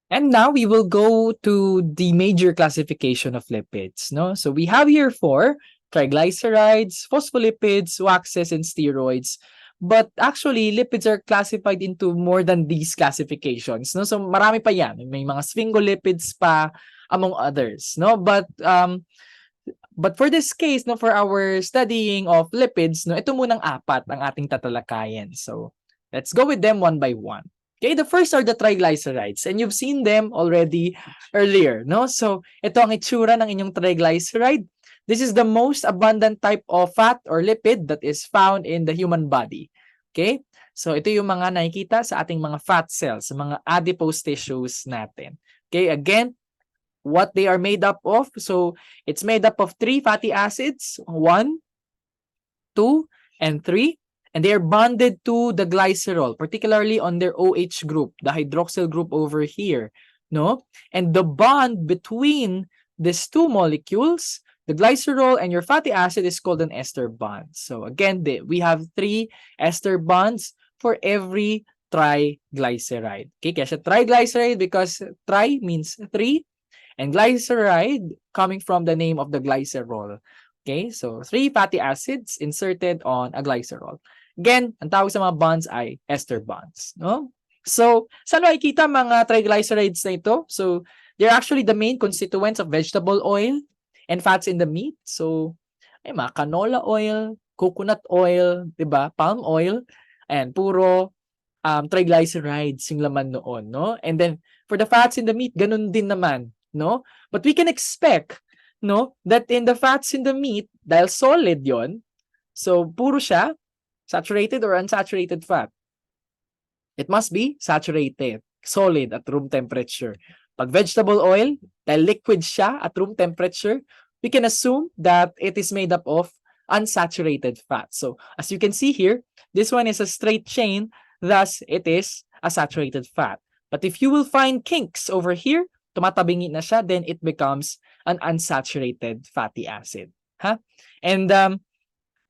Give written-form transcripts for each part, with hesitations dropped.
And now we will go to the major classification of lipids, no? So we have here four: triglycerides, phospholipids, waxes, and steroids. But actually, lipids are classified into more than these classifications, no? So marami pa yan. May mga sphingolipids pa, among others, no? But for this case, no, for our studying of lipids, no, ito munang apat ang ating tatalakayin. So let's go with them one by one. Okay, the first are the triglycerides, and you've seen them already earlier, no? So ito ang itsura ng inyong triglyceride. This is the most abundant type of fat or lipid that is found in the human body. Okay? So ito yung mga nakikita sa ating mga fat cells, sa mga adipose tissues natin. Okay, again, what they are made up of. So it's made up of 3 fatty acids, 1, 2, and 3. And they are bonded to the glycerol, particularly on their OH group, the hydroxyl group over here, no? And the bond between these two molecules, the glycerol and your fatty acid, is called an ester bond. So again, we have 3 ester bonds for every triglyceride. Okay, kaya siya triglyceride because tri means 3 and glyceride coming from the name of the glycerol. Okay, so 3 fatty acids inserted on a glycerol. Again, ang tawag sa mga bonds ay ester bonds, no? So, saan makikita mga triglycerides na ito? So, they're actually the main constituents of vegetable oil and fats in the meat. So, ay mga canola oil, coconut oil, 'di ba? Palm oil, and puro triglycerides yung laman noon, no? And then for the fats in the meat, ganun din naman, no? But we can expect, no, that in the fats in the meat, dahil solid 'yon, so puro siya saturated or unsaturated fat. It must be saturated, solid at room temperature. Pag vegetable oil, dahil liquid siya at room temperature, we can assume that it is made up of unsaturated fat. So, as you can see here, this one is a straight chain, thus it is a saturated fat. But if you will find kinks over here, tumatabingi na siya, then it becomes an unsaturated fatty acid. Huh? And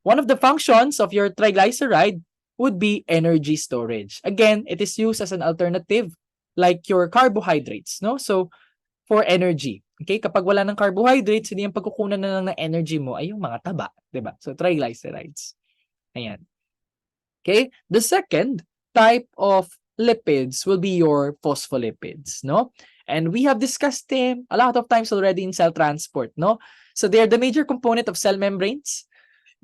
one of the functions of your triglyceride would be energy storage. Again, it is used as an alternative like your carbohydrates, no? So, for energy. Okay, kapag wala ng carbohydrates, hindi yung pagkukunan na lang ng energy mo ay yung mga taba, 'di ba? So, triglycerides. Ayan. Okay, the second type of lipids will be your phospholipids, no? And we have discussed them a lot of times already in cell transport, no? So, they are the major component of cell membranes.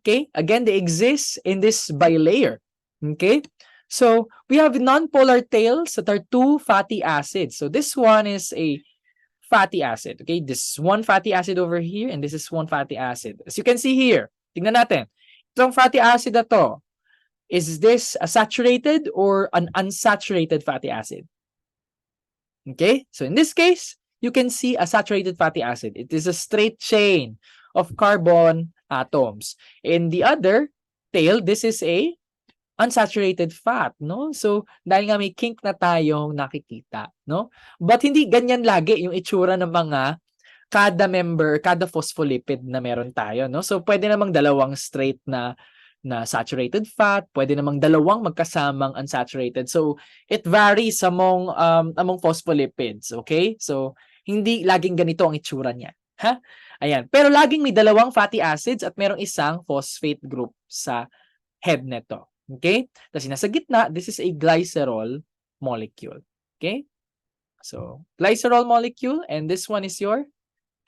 Okay, again, they exist in this bilayer. Okay, so we have non-polar tails that are 2 fatty acids. So this one is a fatty acid. Okay, this one fatty acid over here and this is one fatty acid. As you can see here, tingnan natin. Itong fatty acid na to, is this a saturated or an unsaturated fatty acid? Okay, so in this case, you can see a saturated fatty acid. It is a straight chain of carbon atoms. In the other tail, this is a unsaturated fat, no? So, dahil nga may kink na tayong nakikita, no? But hindi ganyan lagi yung itsura ng mga kada member, kada phospholipid na meron tayo, no? So, pwede namang dalawang straight na saturated fat, pwede namang dalawang magkasamang unsaturated. So, it varies among phospholipids, okay? So, hindi laging ganito ang itsura niya, ha? Ayan. Pero laging may dalawang fatty acids at merong isang phosphate group sa head nito. Okay? Kasi nasa gitna, this is a glycerol molecule. Okay? So, glycerol molecule and this one is your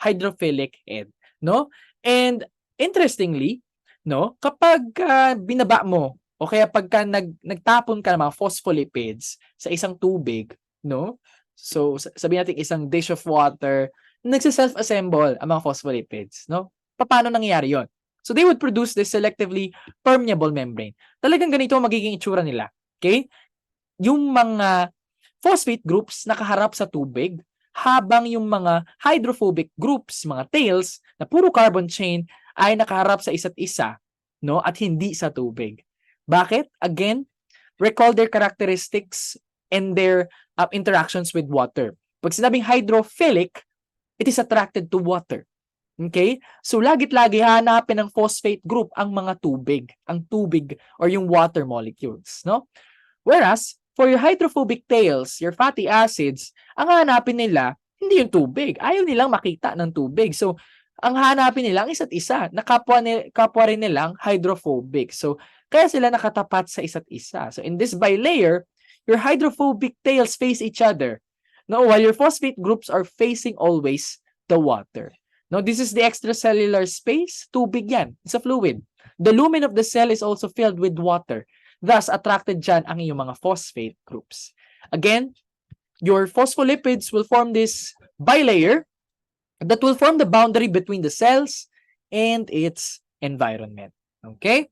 hydrophilic head. No? And interestingly, no, kapag binaba mo o kaya pagka nagtapon ka ng mga phospholipids sa isang tubig, no? So, sabihin natin isang dish of water, nagse-self-assemble ang mga phospholipids, no? Paano nangyayari 'yon? So they would produce this selectively permeable membrane. Talagang ganito ang magiging itsura nila. Okay? Yung mga phosphate groups nakaharap sa tubig, habang yung mga hydrophobic groups, mga tails, na puro carbon chain, ay nakaharap sa isa't isa, no? At hindi sa tubig. Bakit? Again, recall their characteristics and their interactions with water. Pag sinabing hydrophilic, it is attracted to water. Okay? So, lagit-lagi hanapin ng phosphate group ang mga tubig. Ang tubig or yung water molecules. No? Whereas, for your hydrophobic tails, your fatty acids, ang hanapin nila, hindi yung tubig. Ayaw nilang makita ng tubig. So, ang hanapin nila ang isa't isa na kapwa rin nilang hydrophobic. So, kaya sila nakatapat sa isa't isa. So, in this bilayer, your hydrophobic tails face each other. No, while your phosphate groups are facing always the water. No, this is the extracellular space. Tubig yan. It's a fluid. The lumen of the cell is also filled with water. Thus, attracted dyan ang iyong mga phosphate groups. Again, your phospholipids will form this bilayer that will form the boundary between the cells and its environment. Okay?